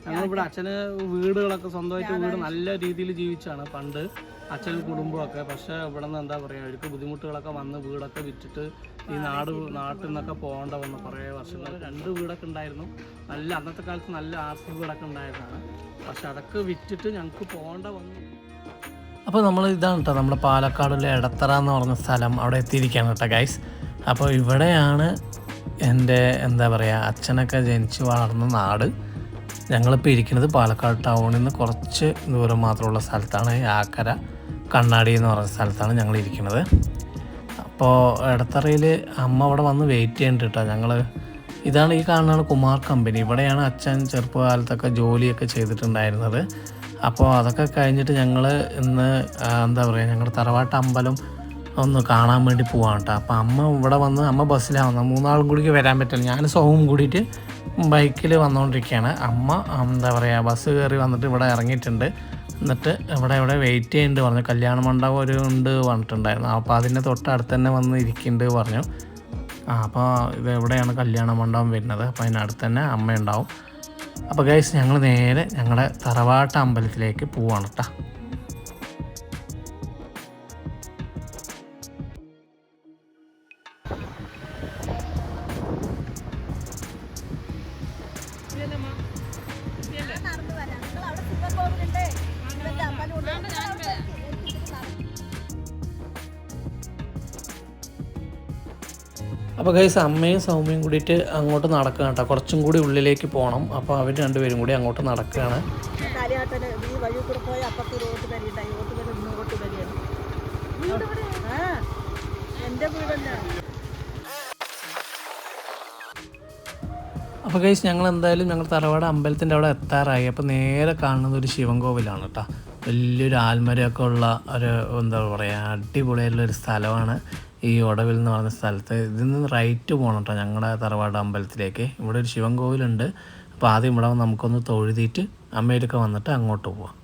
ഞങ്ങളിവിടെ അച്ഛന് വീടുകളൊക്കെ സ്വന്തമായിട്ട് വീട് നല്ല രീതിയിൽ ജീവിച്ചാണ് പണ്ട് അച്ഛനും കുടുംബമൊക്കെ. പക്ഷേ ഇവിടെ നിന്ന് എന്താ പറയുക, അവർക്ക് ബുദ്ധിമുട്ടുകളൊക്കെ വന്ന് വീടൊക്കെ വിറ്റിട്ട് ഈ നാട്ടിൽ നിന്നൊക്കെ പോകേണ്ട വന്ന് കുറേ വർഷങ്ങൾ 2 വീടൊക്കെ ഉണ്ടായിരുന്നു. നല്ല അന്നത്തെ കാലത്ത് നല്ല RC വീടൊക്കെ ഉണ്ടായിരുന്നതാണ്. പക്ഷെ അതൊക്കെ വിറ്റിട്ട് ഞങ്ങൾക്ക് പോകേണ്ട വന്നു. അപ്പോൾ നമ്മൾ ഇതാണ് കേട്ടോ നമ്മുടെ പാലക്കാടിലെ എടത്തറ എന്ന് പറഞ്ഞ സ്ഥലം. അവിടെ എത്തിയിരിക്കുകയാണ് കേട്ടോ ഗൈസ്. അപ്പോൾ ഇവിടെയാണ് എൻ്റെ എന്താ പറയുക അച്ഛനൊക്കെ ജനിച്ച് വളർന്ന നാട്. ഞങ്ങളിപ്പോൾ ഇരിക്കുന്നത് പാലക്കാട് ടൗണിൽ നിന്ന് കുറച്ച് ദൂരം മാത്രമുള്ള സ്ഥലത്താണ്. ആക്കര കണ്ണാടി എന്ന് പറയുന്ന സ്ഥലത്താണ് ഞങ്ങൾ ഇരിക്കുന്നത്. അപ്പോൾ എടത്തറയിൽ അമ്മ അവിടെ വന്ന് വെയിറ്റ് ചെയ്യുന്നുണ്ട് കേട്ടോ. ഞങ്ങൾ ഇതാണ് ഈ കാണുന്നതാണ് കുമാർ കമ്പനി. ഇവിടെയാണ് അച്ഛൻ ചെറുപ്പകാലത്തൊക്കെ ജോലിയൊക്കെ ചെയ്തിട്ടുണ്ടായിരുന്നത്. അപ്പോൾ അതൊക്കെ കഴിഞ്ഞിട്ട് ഞങ്ങൾ ഇന്ന് എന്താ പറയുക ഞങ്ങളുടെ തറവാട്ട് അമ്പലം ഒന്ന് കാണാൻ വേണ്ടി പോവാണ് കേട്ടോ. അപ്പോൾ അമ്മ ഇവിടെ വന്ന് അമ്മ ബസ്സിലാണ് വന്നത്. 3 ആളും കൂടിക്ക് വരാൻ പറ്റില്ല. ഞാൻ സോവും കൂടിയിട്ട് ബൈക്കിൽ വന്നുകൊണ്ടിരിക്കുകയാണ്. അമ്മ എന്താ പറയുക ബസ് കയറി വന്നിട്ട് ഇവിടെ ഇറങ്ങിയിട്ടുണ്ട്. എന്നിട്ട് ഇവിടെ വെയിറ്റ് ചെയ്യുന്നുണ്ട് പറഞ്ഞു. കല്യാണ മണ്ഡപം ഒരു ഉണ്ട് പറഞ്ഞിട്ടുണ്ടായിരുന്നു. അപ്പോൾ അതിൻ്റെ തൊട്ടടുത്ത് തന്നെ വന്ന് ഇരിക്കുന്നുണ്ട് പറഞ്ഞു. അപ്പോൾ ഇത് എവിടെയാണ് കല്യാണ മണ്ഡപം വരുന്നത്. അപ്പോൾ അതിനടുത്ത് തന്നെ അമ്മയുണ്ടാവും. അപ്പോൾ ഗൈസ് ഞങ്ങൾ നേരെ ഞങ്ങളുടെ തറവാട്ട് അമ്പലത്തിലേക്ക് പോവാണ് കേട്ടോ. അപ്പോൾ ഗൈസ് അമ്മയും സൗമ്യയും കൂടിയിട്ട് അങ്ങോട്ട് നടക്കുക കേട്ടോ. കുറച്ചും കൂടി ഉള്ളിലേക്ക് പോകണം. അപ്പോൾ അവർ രണ്ടുപേരും കൂടി അങ്ങോട്ട് നടക്കുകയാണ്. അപ്പോൾ ഗൈസ് ഞങ്ങൾ എന്തായാലും ഞങ്ങൾ തറവാട് അമ്പലത്തിൻ്റെ അവിടെ എത്താറായി. അപ്പോൾ നേരെ കാണുന്നത് ഒരു ശിവൻകോവിലാണ് കേട്ടോ. വലിയൊരു ആൽമരമൊക്കെ ഉള്ള ഒരു എന്താ പറയുക അടിപൊളിയായിട്ടുള്ളൊരു സ്ഥലമാണ് ഈ ഒടവിൽ എന്ന് പറയുന്ന സ്ഥലത്ത്. ഇതിൽ നിന്ന് റൈറ്റ് പോകണം കേട്ടോ ഞങ്ങളുടെ തറവാട് അമ്പലത്തിലേക്ക്. ഇവിടെ ഒരു ശിവൻകോവിലുണ്ട്. അപ്പോൾ ആദ്യം ഇവിടെ നമുക്കൊന്ന് തൊഴുതിയിട്ട് അമ്മയിലൊക്കെ വന്നിട്ട് അങ്ങോട്ട് പോവാം.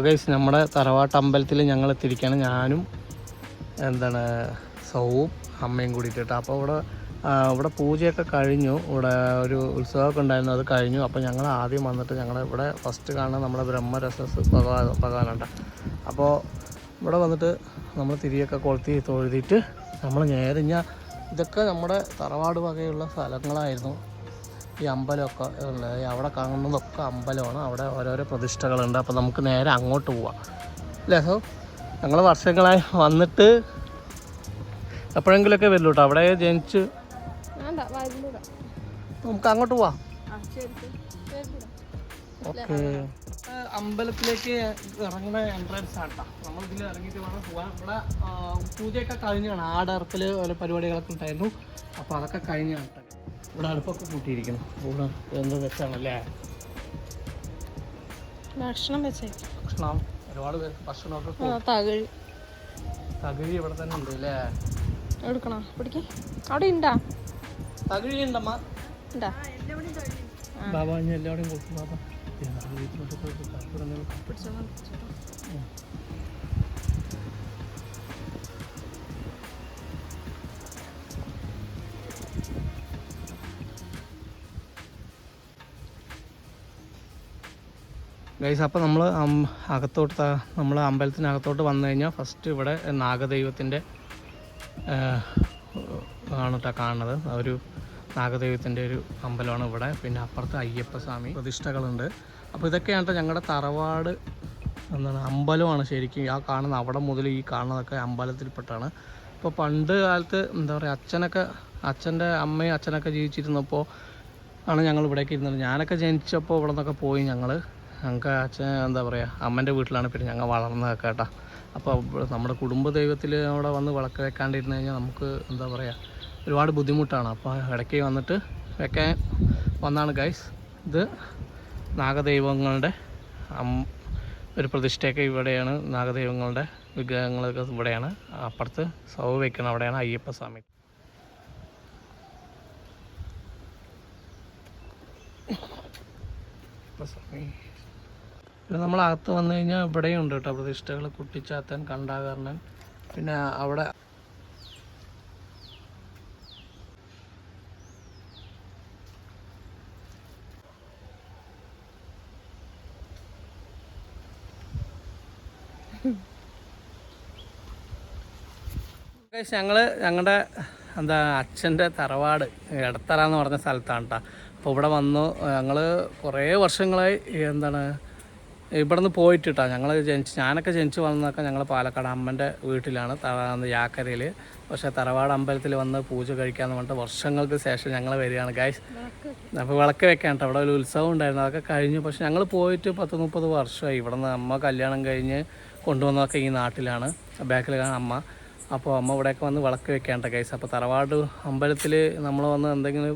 ഗൈസ് നമ്മുടെ തറവാട്ട് അമ്പലത്തിൽ ഞങ്ങൾ എത്തിയിരിക്കുകയാണ്. ഞാനും എന്താണ് സൗവും അമ്മയും കൂടിയിട്ട്. അപ്പോൾ ഇവിടെ പൂജയൊക്കെ കഴിഞ്ഞു. ഇവിടെ ഒരു ഉത്സവമൊക്കെ ഉണ്ടായിരുന്നു, അത് കഴിഞ്ഞു. അപ്പോൾ ഞങ്ങൾ ആദ്യം വന്നിട്ട് ഇവിടെ ഫസ്റ്റ് കാണുന്നത് നമ്മുടെ ബ്രഹ്മരസസ് ഭഗവാനുണ്ട്. അപ്പോൾ ഇവിടെ വന്നിട്ട് നമ്മൾ തിരിയൊക്കെ കൊളുത്തി തൊഴുതിയിട്ട് നമ്മൾ നേരെ ഇതൊക്കെ നമ്മുടെ തറവാട് വകയുള്ള സ്ഥലങ്ങളായിരുന്നു. ഈ അമ്പലമൊക്കെ അവിടെ കാണുന്നതൊക്കെ അമ്പലമാണ്. അവിടെ ഓരോരോ പ്രതിഷ്ഠകളുണ്ട്. അപ്പോൾ നമുക്ക് നേരെ അങ്ങോട്ട് പോവാം അല്ലേ സോ? ഞങ്ങൾ വർഷങ്ങളായി വന്നിട്ട് എപ്പോഴെങ്കിലുമൊക്കെ വരുള്ളൂ കേട്ടോ. അവിടെ ജനിച്ച് നമുക്ക് അങ്ങോട്ട് പോവാം. ഓക്കെ. അമ്പലത്തിലേക്ക് ഇറങ്ങുന്ന എൻട്രൻസ് ആണ് കേട്ടോ. നമ്മളിതിൽ ഇറങ്ങിയിട്ട് വേണം പോകാൻ. ഇവിടെ പൂജയൊക്കെ കഴിഞ്ഞാണ്. ആടർപ്പിൽ ഓരോ പരിപാടികളൊക്കെ ഉണ്ടായിരുന്നു. അപ്പോൾ അതൊക്കെ കഴിഞ്ഞാണ് കേട്ടോ. ഇവിടെ അടുപ്പൊക്കെ കൂട്ടിയിരിക്കണം. ഇവിടെ എന്താ വെച്ചാണല്ലേ ഭക്ഷണം ഒരുപാട് പേര് ഭക്ഷണമൊക്കെ തകഴി ഇവിടെ തന്നെ ഉണ്ട് അല്ലേ? എടുക്കണോ പിടിക്ക്? അവിടെ ഉണ്ടാ തകഴി ഉണ്ടമ്മ? ബാബാ ഞാൻ എല്ലാവരുടെയും കൊടുത്തു. ബാബാ ഗൈസ്. അപ്പോൾ നമ്മൾ നമ്മൾ അമ്പലത്തിനകത്തോട്ട് വന്നു കഴിഞ്ഞാൽ ഫസ്റ്റ് ഇവിടെ നാഗദൈവത്തിൻ്റെ ആണ് കേട്ടോ കാണുന്നത്. ഒരു നാഗദൈവത്തിൻ്റെ ഒരു അമ്പലമാണ് ഇവിടെ. പിന്നെ അപ്പുറത്ത് അയ്യപ്പസ്വാമി പ്രതിഷ്ഠകളുണ്ട്. അപ്പോൾ ഇതൊക്കെയാണ് ഞങ്ങളുടെ തറവാട് അമ്പലമാണ് ശരിക്കും. ആ കാണുന്ന അവിടെ മുതൽ ഈ കാണുന്നതൊക്കെ അമ്പലത്തിൽപ്പെട്ടാണ്. ഇപ്പോൾ പണ്ട് കാലത്ത് എന്താ പറയുക അച്ഛൻ്റെ അമ്മയും അച്ഛനൊക്കെ ജീവിച്ചിരുന്നപ്പോൾ ആണ് ഞങ്ങൾ ഇവിടേക്ക് ഇരുന്നത്. ഞാനൊക്കെ ജനിച്ചപ്പോൾ ഇവിടെ നിന്നൊക്കെ പോയി ഞങ്ങൾക്ക് അച്ഛൻ എന്താ പറയുക അമ്മൻ്റെ വീട്ടിലാണ് പിന്നെ ഞങ്ങൾ വളർന്നതൊക്കെ കേട്ടോ. അപ്പോൾ നമ്മുടെ കുടുംബ ദൈവത്തിൽ അവിടെ വന്ന് വിളക്ക് വെക്കാണ്ടിരുന്ന് കഴിഞ്ഞാൽ നമുക്ക് എന്താ പറയുക ഒരുപാട് ബുദ്ധിമുട്ടാണ്. അപ്പോൾ ഇടയ്ക്ക് വന്നിട്ട് വെക്കാൻ വന്നാണ് ഗൈസ്. ഇത് നാഗദൈവങ്ങളുടെ ഒരു പ്രതിഷ്ഠയൊക്കെ ഇവിടെയാണ് നാഗദൈവങ്ങളുടെ വിഗ്രഹങ്ങളൊക്കെ ഇവിടെയാണ്. അപ്പുറത്ത് സൗ വെക്കണം, അവിടെയാണ് അയ്യപ്പസ്വാമി. പിന്നെ നമ്മളകത്ത് വന്നു കഴിഞ്ഞാൽ ഇവിടെയും ഉണ്ട് കേട്ടോ പ്രതിഷ്ഠകൾ. കുട്ടിച്ചാത്തൻ, കണ്ടാകർണൻ, പിന്നെ അവിടെ ഞങ്ങളുടെ അച്ഛൻ്റെ തറവാട് എടത്തറ എന്ന് പറഞ്ഞ സ്ഥലത്താണ് കേട്ടോ. അപ്പോൾ ഇവിടെ വന്നു ഞങ്ങൾ കുറേ വർഷങ്ങളായി ഇവിടെ നിന്ന് പോയിട്ടിട്ടാ. ഞാനൊക്കെ ജനിച്ച് വന്നതൊക്കെ ഞങ്ങൾ പാലക്കാട് അമ്മൻ്റെ വീട്ടിലാണ്, യാക്കരയിൽ. പക്ഷേ തറവാട് അമ്പലത്തിൽ വന്ന് പൂജ കഴിക്കാമെന്ന് പറഞ്ഞിട്ട് വർഷങ്ങൾക്ക് ശേഷം ഞങ്ങൾ വരികയാണ് ഗൈസ്. അപ്പോൾ വിളക്ക് വെക്കാൻ കേട്ടോ. അവിടെ ഒരു ഉത്സവം ഉണ്ടായിരുന്നു, അതൊക്കെ കഴിഞ്ഞു. പക്ഷെ ഞങ്ങൾ പോയിട്ട് 10-30 വർഷമായി. ഇവിടെ നിന്ന് അമ്മ കല്യാണം കഴിഞ്ഞ് കൊണ്ടുവന്നതൊക്കെ ഈ നാട്ടിലാണ്, ബാക്കിലാണ് അമ്മ. അപ്പോൾ അമ്മ ഇവിടെയൊക്കെ വന്ന് വിളക്ക് വെക്കാണ്ട ഗൈസ്. അപ്പോൾ തറവാട് അമ്പലത്തിൽ നമ്മൾ വന്ന് എന്തെങ്കിലും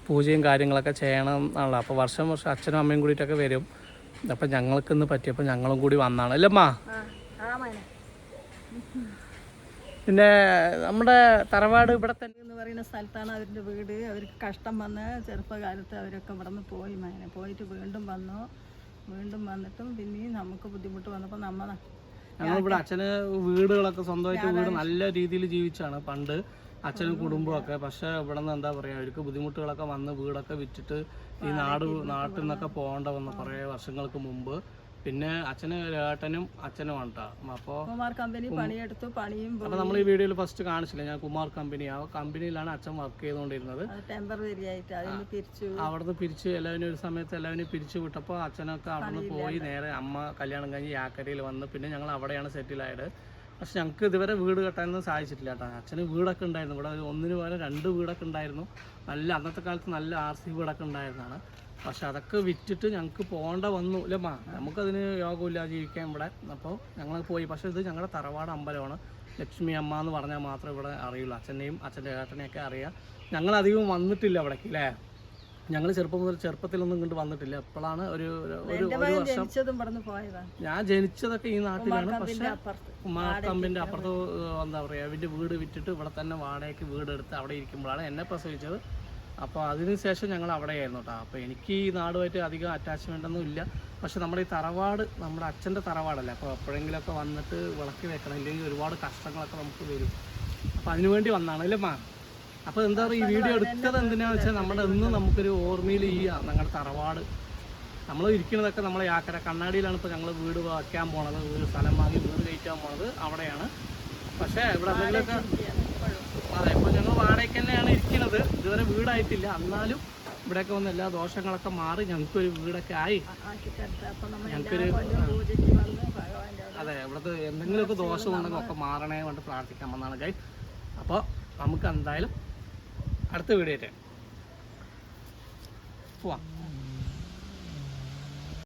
പൂജയും കാര്യങ്ങളൊക്കെ ചെയ്യണം എന്നാണല്ലോ. അപ്പോൾ വർഷം അച്ഛനും അമ്മയും കൂടിയിട്ടൊക്കെ വരും. അപ്പം ഞങ്ങൾക്കിന്ന് പറ്റിയപ്പോൾ ഞങ്ങളും കൂടി വന്നാണ് അല്ലേ അമ്മ? പിന്നെ നമ്മുടെ തറവാട് ഇവിടെ തന്നെ എന്ന് പറയുന്ന സ്ഥലത്താണ് അവരുടെ വീട്. അവർക്ക് കഷ്ടം വന്ന് ചെറുപ്പകാലത്ത് അവരൊക്കെ ഇവിടെ നിന്ന് പോയിട്ട് വീണ്ടും വന്നിട്ടും പിന്നെയും നമുക്ക് ബുദ്ധിമുട്ട് വന്നപ്പോൾ ഞങ്ങളിവിടെ അച്ഛന് വീടുകളൊക്കെ സ്വന്തമായിട്ട് വീട് നല്ല രീതിയിൽ ജീവിച്ചാണ് പണ്ട് അച്ഛനും കുടുംബമൊക്കെ. പക്ഷെ ഇവിടെ നിന്ന് എന്താ പറയുക, അവർക്ക് ബുദ്ധിമുട്ടുകളൊക്കെ വന്ന് വീടൊക്കെ വിറ്റിട്ട് ഈ നാട്ടിൽ നിന്നൊക്കെ പോകേണ്ട വന്നു കുറേ വർഷങ്ങൾക്ക് മുമ്പ്. പിന്നെ അച്ഛന് ഏട്ടനും അച്ഛനുമാണ് കേട്ടോ. അപ്പോൾ കുമാർ കമ്പനി പണിയെടുത്തു. അപ്പോൾ നമ്മൾ ഈ വീഡിയോയിൽ ഫസ്റ്റ് കാണിച്ചില്ല, ഞാൻ കുമാർ കമ്പനി, ആ കമ്പനിയിലാണ് അച്ഛൻ വർക്ക് ചെയ്തുകൊണ്ടിരുന്നത്. ടെമ്പററി ആയിട്ട് അവിടുന്ന് പിരിച്ച് എല്ലാവരും ഒരു സമയത്ത് എല്ലാവരും പിരിച്ചു വിട്ടപ്പോൾ അച്ഛനൊക്കെ അവിടുന്ന് പോയി നേരെ അമ്മ കല്യാണം കഴിഞ്ഞ് യാക്കരയിൽ വന്ന് പിന്നെ ഞങ്ങൾ അവിടെയാണ് സെറ്റിലായത്. പക്ഷെ ഞങ്ങൾക്ക് ഇതുവരെ വീട് കെട്ടാനൊന്നും സാധിച്ചിട്ടില്ല കേട്ടോ. അച്ഛന് വീടൊക്കെ ഉണ്ടായിരുന്നു ഇവിടെ, ഒന്നിന് പോലെ 2 വീടൊക്കെ ഉണ്ടായിരുന്നു. അന്നത്തെ കാലത്ത് നല്ല RC വീടൊക്കെ ഉണ്ടായിരുന്നതാണ്. പക്ഷെ അതൊക്കെ വിറ്റിട്ട് ഞങ്ങൾക്ക് പോകേണ്ട വന്നു അല്ലേ മാ? നമുക്കതിന് യോഗമില്ല ജീവിക്കാൻ ഇവിടെ. അപ്പോൾ ഞങ്ങൾ പോയി. പക്ഷേ ഇത് ഞങ്ങളുടെ തറവാട് അമ്പലമാണ്. ലക്ഷ്മി അമ്മ എന്ന് പറഞ്ഞാൽ മാത്രമേ ഇവിടെ അറിയുള്ളൂ. അച്ഛനെയും അച്ഛൻ്റെ ഏട്ടനെയൊക്കെ അറിയാം. ഞങ്ങളധികം വന്നിട്ടില്ല അവിടേക്ക് അല്ലേ. ഞങ്ങൾ ചെറുപ്പത്തിലൊന്നും ഇങ്ങോട്ട് വന്നിട്ടില്ല. എപ്പോഴാണ് ഒരു വർഷം ഞാൻ ജനിച്ചതൊക്കെ ഈ നാട്ടിലാണ്. പക്ഷെ കുമാരക്കമ്പിൻ്റെ അപ്പുറത്ത് എന്താ പറയുക, അവൻ്റെ വീട് വിറ്റിട്ട് ഇവിടെ തന്നെ വാടകയ്ക്ക് വീടെടുത്ത് അവിടെ ഇരിക്കുമ്പോഴാണ് എന്നെ പ്രസവിച്ചത്. അപ്പോൾ അതിനുശേഷം ഞങ്ങൾ അവിടെയായിരുന്നു കേട്ടോ. അപ്പോൾ എനിക്ക് ഈ നാടുമായിട്ട് അധികം അറ്റാച്ച്മെൻ്റ് ഒന്നും ഇല്ല. പക്ഷെ നമ്മുടെ ഈ തറവാട് നമ്മുടെ അച്ഛൻ്റെ തറവാടല്ലേ. അപ്പോൾ എപ്പോഴെങ്കിലുമൊക്കെ വന്നിട്ട് വിളക്ക് വെക്കണം, ഇല്ലെങ്കിൽ ഒരുപാട് കഷ്ടങ്ങളൊക്കെ നമുക്ക് വരും. അപ്പോൾ അതിനുവേണ്ടി വന്നതാണ് അല്ലേ മാ? അപ്പോൾ എന്താ പറയുക, ഈ വീഡിയോ എടുത്തത് എന്തിനാണെന്ന് വെച്ചാൽ നമ്മുടെ ഇന്ന് നമുക്കൊരു ഓർമ്മയിൽ ഈ ഞങ്ങളുടെ തറവാട് നമ്മൾ ഇരിക്കുന്നതൊക്കെ നമ്മളെ യാക്കര കണ്ണാടിയിലാണ്. ഇപ്പോൾ ഞങ്ങൾ വീട് വയ്ക്കാൻ പോണത്, സ്ഥലം വാങ്ങി വീട് കയറ്റാൻ പോണത് അവിടെയാണ്. പക്ഷേ ഇവിടെ എന്തെങ്കിലുമൊക്കെ അതെ, ഇപ്പോൾ ഞങ്ങൾ വാടകയ്ക്ക് തന്നെയാണ് ഇരിക്കുന്നത്. ഇതുവരെ വീടായിട്ടില്ല. എന്നാലും ഇവിടെയൊക്കെ വന്ന് എല്ലാ ദോഷങ്ങളൊക്കെ മാറി ഞങ്ങൾക്കൊരു വീടൊക്കെ ആയി. ഞങ്ങൾക്കൊരു അതെ, ഇവിടുത്തെ എന്തെങ്കിലുമൊക്കെ ദോഷമുണ്ടെങ്കിൽ ഒക്കെ മാറണേ കൊണ്ട് പ്രാർത്ഥിക്കാൻ വന്നാണ് ഗൈസ്. അപ്പോൾ നമുക്ക് എന്തായാലും അടുത്ത വീഡിയോ പോവാം.